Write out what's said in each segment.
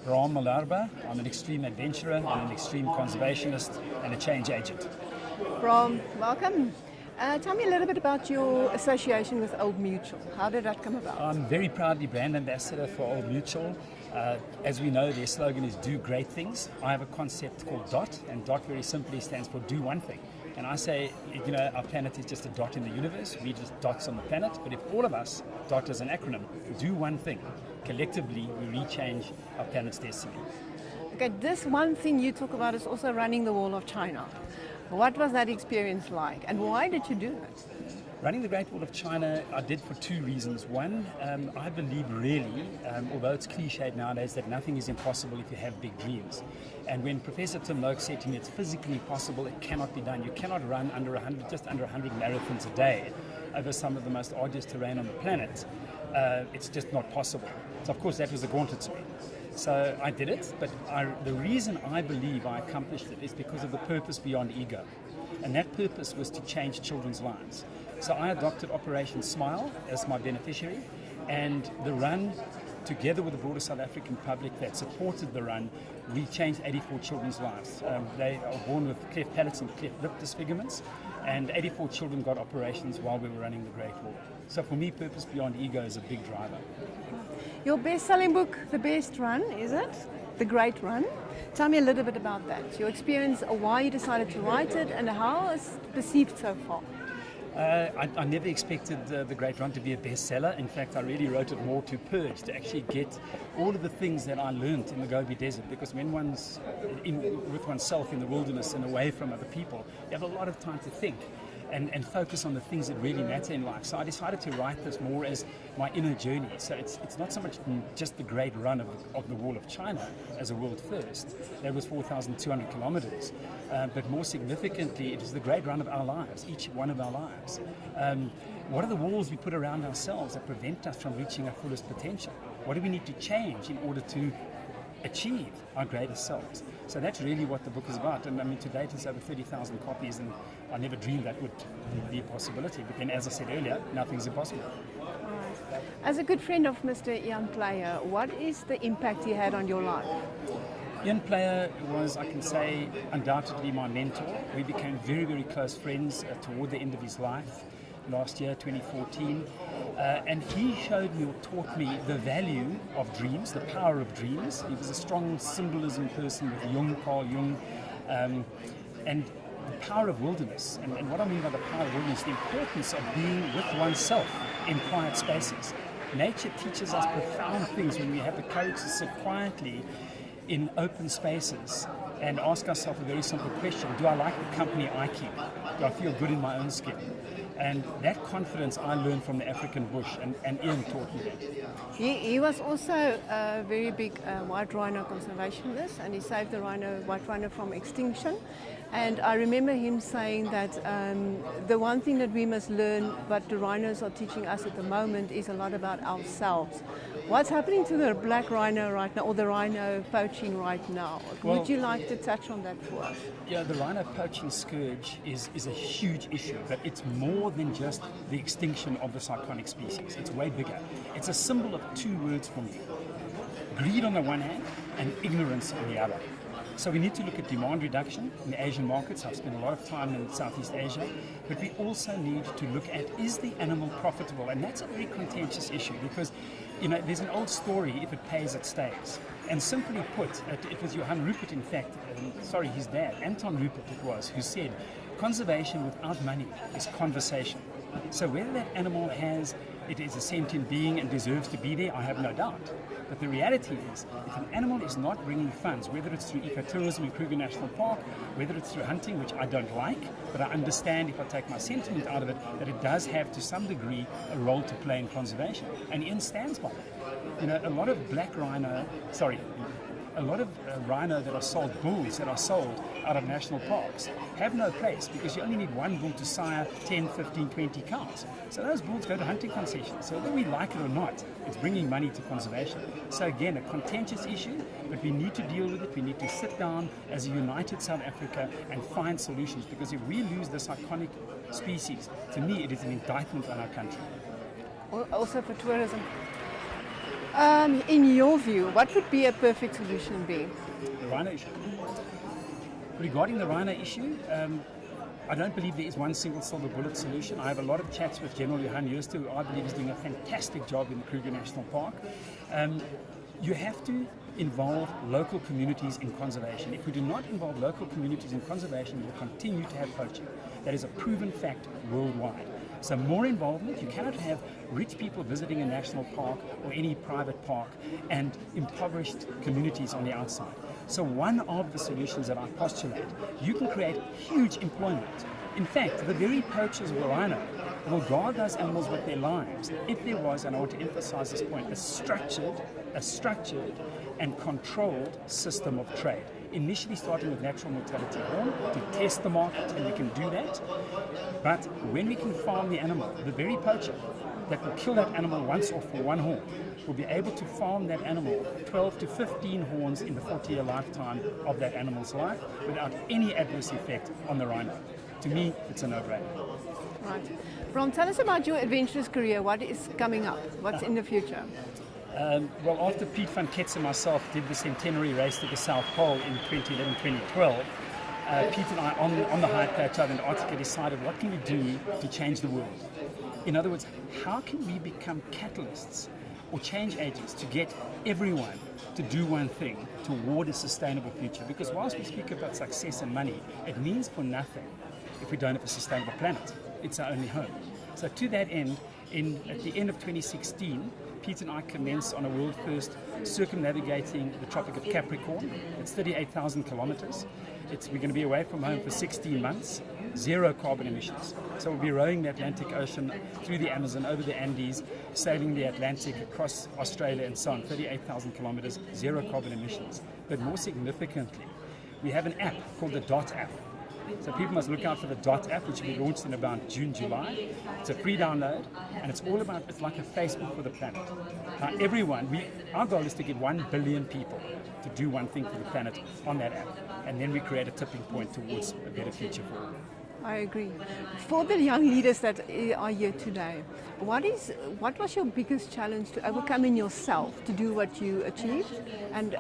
Braam Malherbe. I'm an extreme adventurer and an extreme conservationist and a change agent. Braam, welcome. Tell me a little bit about your association with Old Mutual. How did that come about? I'm very proudly brand ambassador for Old Mutual. As we know, their slogan is do great things. I have a concept called DOT, and DOT very simply stands for do one thing. And I say, you know, our planet is just a dot in the universe. We're just dots on the planet. But if all of us, DOT as an acronym, do one thing, collectively we rechange our planet's destiny. Okay, this one thing you talk about is also running the Wall of China. What was that experience like, and why did you do it? Running the Great Wall of China, I did for two reasons. One, I believe really, although it's cliched nowadays, that nothing is impossible if you have big dreams. And when Professor Tim Loke said to me, it's physically possible, it cannot be done. You cannot run just under 100 marathons a day over some of the most arduous terrain on the planet. It's just not possible. So of course that was a gauntlet to me. So I did it, but the reason I believe I accomplished it is because of the purpose beyond ego. And that purpose was to change children's lives. So I adopted Operation Smile as my beneficiary, and the run, together with the broader South African public that supported the run, we changed 84 children's lives. They are born with cleft palates and cleft lip disfigurements, and 84 children got operations while we were running the Great Wall. So for me, purpose beyond ego is a big driver. Your best-selling book, The Best Run, is it? The Great Run. Tell me a little bit about that. Your experience, why you decided to write it, and how it's perceived so far. I never expected The Great Run to be a bestseller. In fact, I really wrote it more to purge, to actually get all of the things that I learned in the Gobi Desert. Because when one's with oneself in the wilderness and away from other people, you have a lot of time to think and focus on the things that really matter in life. So I decided to write this more as my inner journey. So it's not so much just the great run of the Wall of China as a world first. That was 4,200 kilometers. But more significantly, it is the great run of our lives, each one of our lives. What are the walls we put around ourselves that prevent us from reaching our fullest potential? What do we need to change in order to achieve our greatest selves? So that's really what the book is about. And I mean, to date it's over 30,000 copies, and I never dreamed that would be a possibility. But then, as I said earlier, nothing's impossible. Right. As a good friend of Mr. Ian Player, what is the impact he had on your life? Ian Player was, I can say, undoubtedly my mentor. We became very, very close friends toward the end of his life last year, 2014. And he showed me or taught me the value of dreams, the power of dreams. He was a strong symbolism person with Carl Jung, and the power of wilderness. And what I mean by the power of wilderness, the importance of being with oneself in quiet spaces. Nature teaches us profound things when we have the courage to sit quietly in open spaces and ask ourselves a very simple question: do I like the company I keep? Do I feel good in my own skin? And that confidence I learned from the African bush, and Ian taught me that. He was also a very big white rhino conservationist, and he saved the white rhino from extinction. And I remember him saying that the one thing that we must learn, what the rhinos are teaching us at the moment, is a lot about ourselves. What's happening to the black rhino right now, or the rhino poaching right now? Well, would you like to touch on that for us? Yeah, the rhino poaching scourge is a huge issue, but it's more than just the extinction of this iconic species. It's way bigger. It's a symbol of two words for me: greed on the one hand and ignorance on the other. So we need to look at demand reduction in the Asian markets. I've spent a lot of time in Southeast Asia, but we also need to look at, is the animal profitable? And that's a very contentious issue because, you know, there's an old story: if it pays, it stays. And simply put, it was Johann Rupert, in fact, his dad, Anton Rupert it was, who said, conservation without money is conversation. So whether that animal it is a sentient being and deserves to be there, I have no doubt. But the reality is, if an animal is not bringing funds, whether it's through ecotourism in Kruger National Park, whether it's through hunting, which I don't like, but I understand, if I take my sentiment out of it, that it does have to some degree a role to play in conservation. And Ian stands by that. You know, a lot of rhino that are sold, bulls that are sold out of national parks, have no place because you only need one bull to sire 10, 15, 20 cows. So those bulls go to hunting concessions. So whether we like it or not, it's bringing money to conservation. So again, a contentious issue, but we need to deal with it. We need to sit down as a united South Africa and find solutions, because if we lose this iconic species, to me it is an indictment on our country. Also for tourism. In your view, what would be a perfect solution be? The rhino issue. Regarding the rhino issue, I don't believe there is one single silver bullet solution. I have a lot of chats with General Johan Joost, who I believe is doing a fantastic job in the Kruger National Park. You have to involve local communities in conservation. If we do not involve local communities in conservation, we'll continue to have poaching. That is a proven fact worldwide. So more involvement. You cannot have rich people visiting a national park or any private park and impoverished communities on the outside. So one of the solutions that I postulate, you can create huge employment. In fact, the very poachers of the rhino will guard those animals with their lives if there was, and I want to emphasize this point, a structured and controlled system of trade. Initially starting with natural mortality horn to test the market, and we can do that. But when we can farm the animal, the very poacher that will kill that animal once off for one horn will be able to farm that animal 12 to 15 horns in the 40-year lifetime of that animal's life without any adverse effect on the rhino. To me, it's a no-brainer. Right. Braam, tell us about your adventurous career. What is coming up? What's in the future? Well, after Piet van Ketz and myself did the centenary race to the South Pole in 2011-2012, Piet and I on the high plateau of Antarctica decided what can we do to change the world. In other words, how can we become catalysts or change agents to get everyone to do one thing toward a sustainable future? Because whilst we speak about success and money, it means for nothing if we don't have a sustainable planet. It's our only home. So to that end, at the end of 2016, Pete and I commenced on a world first circumnavigating the Tropic of Capricorn. It's 38,000 kilometers. We're going to be away from home for 16 months, zero carbon emissions. So we'll be rowing the Atlantic Ocean through the Amazon, over the Andes, sailing the Atlantic across Australia and so on, 38,000 kilometers, zero carbon emissions. But more significantly, we have an app called the DOT app. So people must look out for the DOT app, which will be launched in about June, July. It's a free download, and it's all about, it's like a Facebook for the planet. Now our goal is to get 1 billion people to do one thing for the planet on that app. And then we create a tipping point towards a better future for all. I agree. For the young leaders that are here today, what was your biggest challenge to overcome in yourself to do what you achieved, and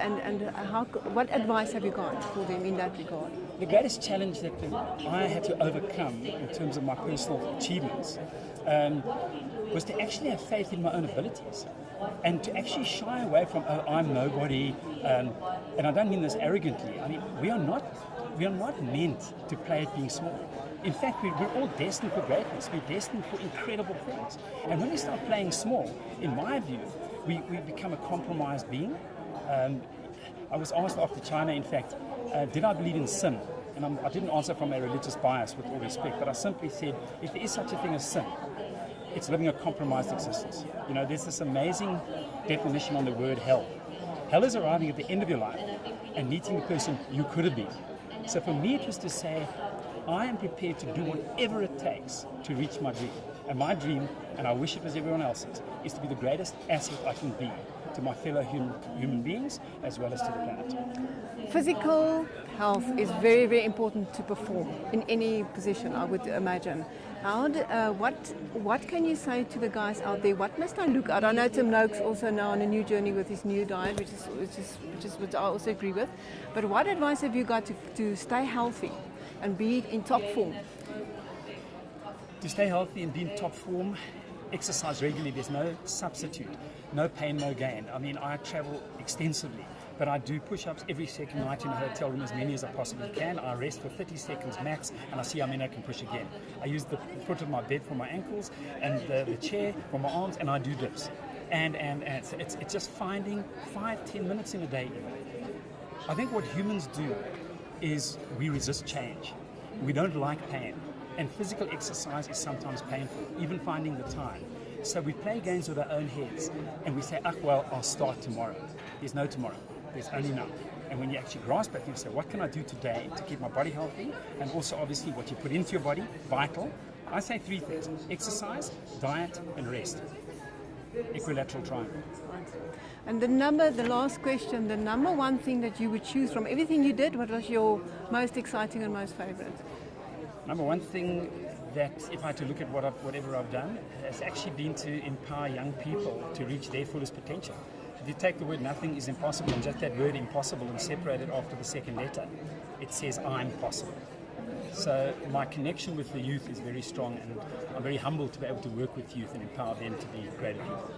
what advice have you got for them in that regard? The greatest challenge that I had to overcome in terms of my personal achievements was to actually have faith in my own abilities and to actually shy away from, oh, I'm nobody, and I don't mean this arrogantly. I mean, we are not meant to play at being small. In fact, we're all destined for greatness. We're destined for incredible things. And when we start playing small, in my view, we become a compromised being. I was asked after China, in fact, did I believe in sin? And I didn't answer from a religious bias, with all respect, but I simply said, if there is such a thing as sin, it's living a compromised existence. You know, there's this amazing definition on the word hell. Hell is arriving at the end of your life and meeting the person you could have been. So for me, it was to say, I am prepared to do whatever it takes to reach my dream. And my dream, and I wish it was everyone else's, is to be the greatest asset I can be to my fellow human beings as well as to the planet. Physical health is very, very important to perform in any position, I would imagine. What can you say to the guys out there? What must I look at? I know Tim Noakes also now on a new journey with his new diet, which I also agree with. But what advice have you got to stay healthy and be in top form? To stay healthy and be in top form, exercise regularly. There's no substitute, no pain, no gain. I mean, I travel extensively, but I do push-ups every second night in a hotel room, as many as I possibly can. I rest for 30 seconds max, and I see how many I can push again. I use the foot of my bed for my ankles and the chair for my arms, and I do dips. And so it's just finding 5-10 minutes in a day. I think what humans do is we resist change. We don't like pain. And physical exercise is sometimes painful, even finding the time. So we play games with our own heads, and we say, well, I'll start tomorrow. There's no tomorrow. There's only now. And when you actually grasp it, you say, what can I do today to keep my body healthy? And also, obviously, what you put into your body, vital. I say 3 things: exercise, diet, and rest. Equilateral triangle. And the last question, the number one thing that you would choose from everything you did, what was your most exciting and most favorite? Number one thing that, if I had to look at whatever I've done, has actually been to empower young people to reach their fullest potential. If you take the word nothing is impossible and just that word impossible and separate it after the second letter, it says I'm possible. So my connection with the youth is very strong, and I'm very humbled to be able to work with youth and empower them to be greater people.